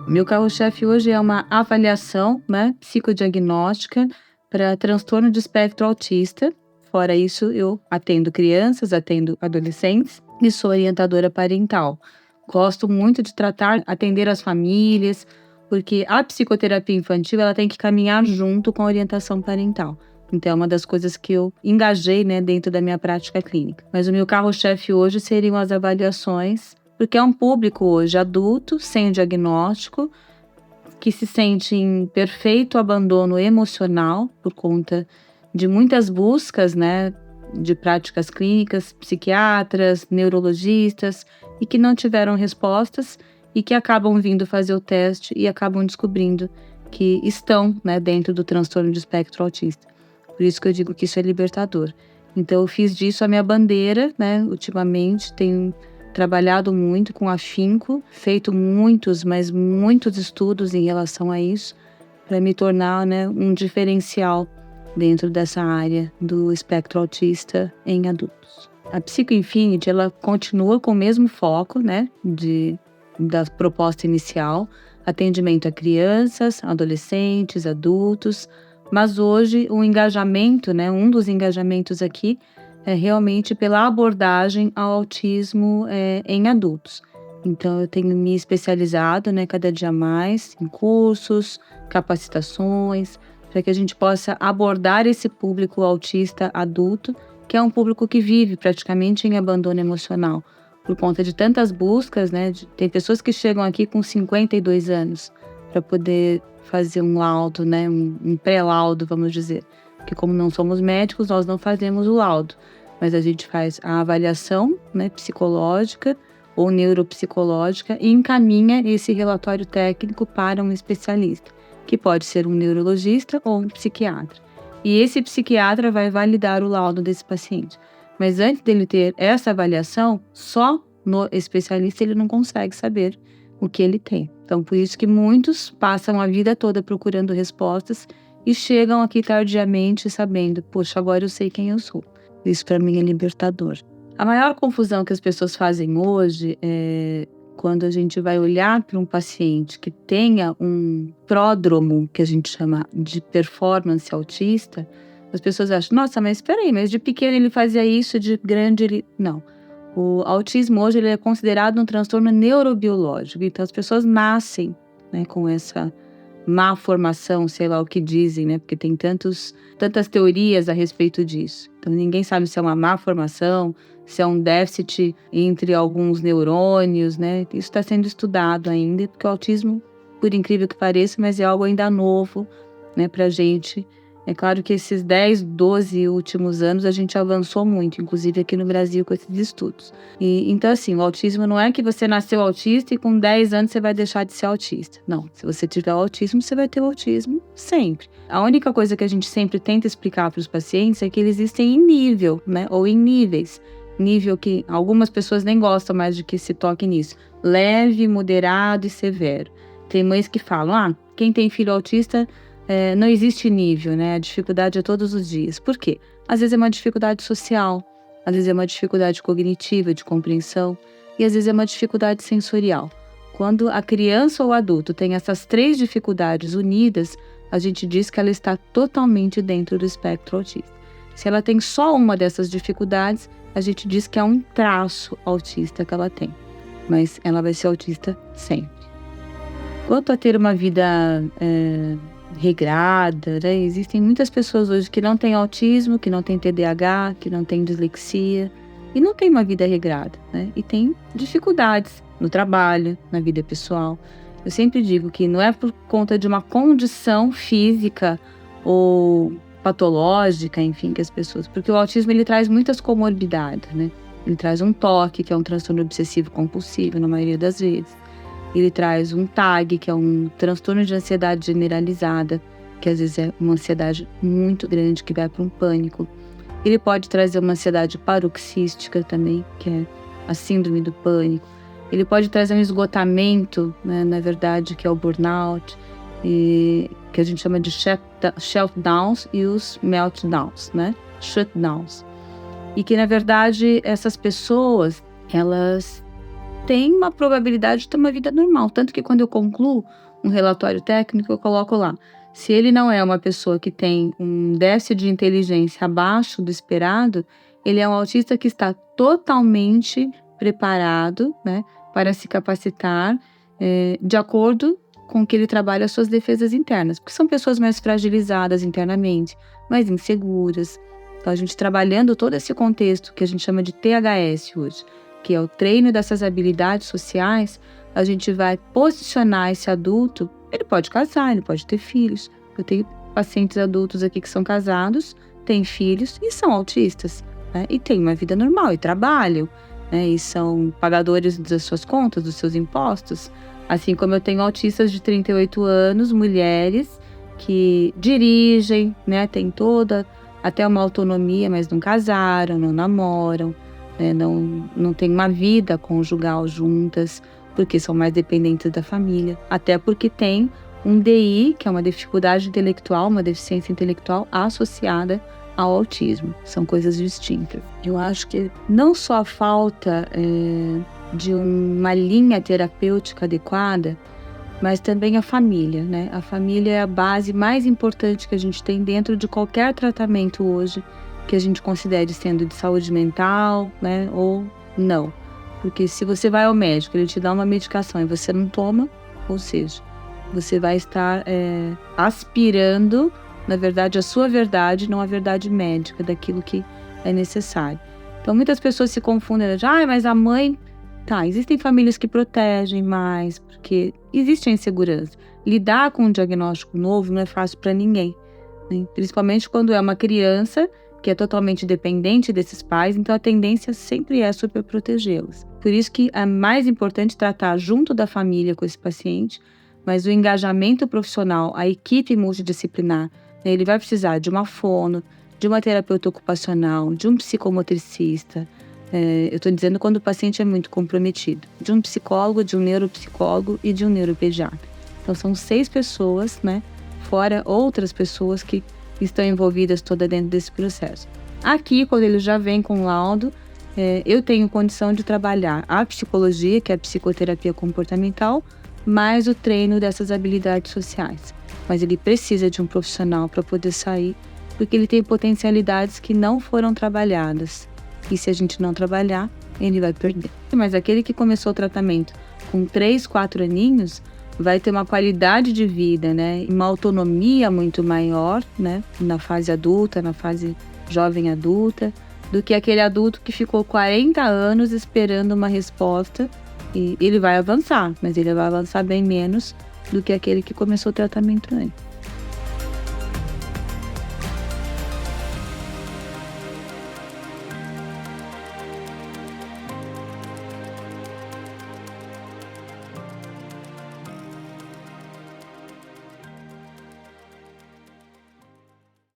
Meu carro-chefe hoje é uma avaliação, né, psicodiagnóstica para transtorno de espectro autista. Fora isso, eu atendo crianças, atendo adolescentes e sou orientadora parental. Gosto muito de atender as famílias, porque a psicoterapia infantil ela tem que caminhar junto com a orientação parental. Então, é uma das coisas que eu engajei, né, dentro da minha prática clínica. Mas o meu carro-chefe hoje seriam as avaliações, porque é um público hoje adulto, sem diagnóstico, que se sente em perfeito abandono emocional por conta de muitas buscas, né, de práticas clínicas, psiquiatras, neurologistas, e que não tiveram respostas e que acabam vindo fazer o teste e acabam descobrindo que estão, né, dentro do transtorno de espectro autista. Por isso que eu digo que isso é libertador. Então eu fiz disso a minha bandeira, né, ultimamente, tenho trabalhado muito com afinco, feito muitos, mas muitos estudos em relação a isso, para me tornar, né, um diferencial dentro dessa área do espectro autista em adultos. A Psico Infinity, ela continua com o mesmo foco, né, da proposta inicial, atendimento a crianças, adolescentes, adultos, mas hoje o engajamento, né, um dos engajamentos aqui é realmente pela abordagem ao autismo em adultos. Então, eu tenho me especializado, né, cada dia mais em cursos, capacitações, para que a gente possa abordar esse público autista adulto, que é um público que vive praticamente em abandono emocional, por conta de tantas buscas, né? Tem pessoas que chegam aqui com 52 anos para poder fazer um laudo, né, um pré-laudo, vamos dizer. Porque como não somos médicos, nós não fazemos o laudo, mas a gente faz a avaliação, né, psicológica ou neuropsicológica e encaminha esse relatório técnico para um especialista, que pode ser um neurologista ou um psiquiatra. E esse psiquiatra vai validar o laudo desse paciente. Mas antes dele ter essa avaliação, só no especialista ele não consegue saber o que ele tem. Então, por isso que muitos passam a vida toda procurando respostas e chegam aqui tardiamente sabendo, poxa, agora eu sei quem eu sou. Isso para mim é libertador. A maior confusão que as pessoas fazem hoje é quando a gente vai olhar para um paciente que tenha um pródromo, que a gente chama de performance autista, as pessoas acham, nossa, mas espera aí, mas de pequeno ele fazia isso, de grande ele... Não. O autismo hoje ele é considerado um transtorno neurobiológico, então as pessoas nascem, né, com essa má formação, sei lá o que dizem, né, porque tem tantas teorias a respeito disso. Então ninguém sabe se é uma má formação, se é um déficit entre alguns neurônios, né, isso está sendo estudado ainda, porque o autismo, por incrível que pareça, mas é algo ainda novo, né, pra gente. É claro que esses 10, 12 últimos anos a gente avançou muito, inclusive aqui no Brasil com esses estudos. Então assim, o autismo não é que você nasceu autista e com 10 anos você vai deixar de ser autista. Não, se você tiver o autismo, você vai ter o autismo sempre. A única coisa que a gente sempre tenta explicar para os pacientes é que eles existem em nível, né, ou em níveis. Nível que algumas pessoas nem gostam mais de que se toque nisso. Leve, moderado e severo. Tem mães que falam, quem tem filho autista... não existe nível, né? A dificuldade é todos os dias. Por quê? Às vezes é uma dificuldade social, às vezes é uma dificuldade cognitiva, de compreensão, e às vezes é uma dificuldade sensorial. Quando a criança ou o adulto tem essas 3 dificuldades unidas, a gente diz que ela está totalmente dentro do espectro autista. Se ela tem só uma dessas dificuldades, a gente diz que é um traço autista que ela tem, mas ela vai ser autista sempre. Quanto a ter uma vida... regrada, né? Existem muitas pessoas hoje que não têm autismo, que não têm TDAH, que não têm dislexia e não têm uma vida regrada, né? E tem dificuldades no trabalho, na vida pessoal. Eu sempre digo que não é por conta de uma condição física ou patológica, enfim, que as pessoas... Porque o autismo, ele traz muitas comorbidades, né? Ele traz um TOC, que é um transtorno obsessivo compulsivo, na maioria das vezes. Ele traz um TAG, que é um transtorno de ansiedade generalizada, que às vezes é uma ansiedade muito grande, que vai para um pânico. Ele pode trazer uma ansiedade paroxística também, que é a síndrome do pânico. Ele pode trazer um esgotamento, né, na verdade, que é o burnout, que a gente chama de shutdowns e os meltdowns, né? Shutdowns. E que, na verdade, essas pessoas, elas tem uma probabilidade de ter uma vida normal. Tanto que quando eu concluo um relatório técnico, eu coloco lá: se ele não é uma pessoa que tem um déficit de inteligência abaixo do esperado, ele é um autista que está totalmente preparado, né, para se capacitar de acordo com que ele trabalha as suas defesas internas, porque são pessoas mais fragilizadas internamente, mais inseguras. Então, a gente trabalhando todo esse contexto que a gente chama de THS hoje, que é o treino dessas habilidades sociais, a gente vai posicionar esse adulto. Ele pode casar, ele pode ter filhos. Eu tenho pacientes adultos aqui que são casados, têm filhos e são autistas, né? E têm uma vida normal, e trabalham, né? E são pagadores das suas contas, dos seus impostos. Assim como eu tenho autistas de 38 anos, mulheres, que dirigem, né? Têm toda até uma autonomia, mas não casaram, não namoram, né? Não têm uma vida conjugal juntas, porque são mais dependentes da família. Até porque tem um DI, que é uma dificuldade intelectual, uma deficiência intelectual associada ao autismo. São coisas distintas. Eu acho que não só a falta de uma linha terapêutica adequada, mas também a família, né? A família é a base mais importante que a gente tem dentro de qualquer tratamento hoje que a gente considere sendo de saúde mental, né? Ou não. Porque se você vai ao médico, ele te dá uma medicação e você não toma, ou seja, você vai estar aspirando, na verdade, a sua verdade, não a verdade médica daquilo que é necessário. Então, muitas pessoas se confundem, mas a mãe... Tá, existem famílias que protegem mais, porque existe a insegurança. Lidar com um diagnóstico novo não é fácil para ninguém, né? Principalmente quando é uma criança que é totalmente dependente desses pais, então a tendência sempre é super protegê-los. Por isso que é mais importante tratar junto da família com esse paciente, mas o engajamento profissional, a equipe multidisciplinar, né, ele vai precisar de uma fono, de uma terapeuta ocupacional, de um psicomotricista. Eu estou dizendo quando o paciente é muito comprometido, de um psicólogo, de um neuropsicólogo e de um neuropediatra. Então são 6 pessoas, né, fora outras pessoas que estão envolvidas toda dentro desse processo. Aqui, quando ele já vem com laudo, eu tenho condição de trabalhar a psicologia, que é a psicoterapia comportamental, mais o treino dessas habilidades sociais. Mas ele precisa de um profissional para poder sair, porque ele tem potencialidades que não foram trabalhadas. E se a gente não trabalhar, ele vai perder. Mas aquele que começou o tratamento com 3, 4 aninhos, vai ter uma qualidade de vida, né? Uma autonomia muito maior, né? Na fase adulta, na fase jovem adulta, do que aquele adulto que ficou 40 anos esperando uma resposta. E ele vai avançar, mas ele vai avançar bem menos do que aquele que começou o tratamento antes.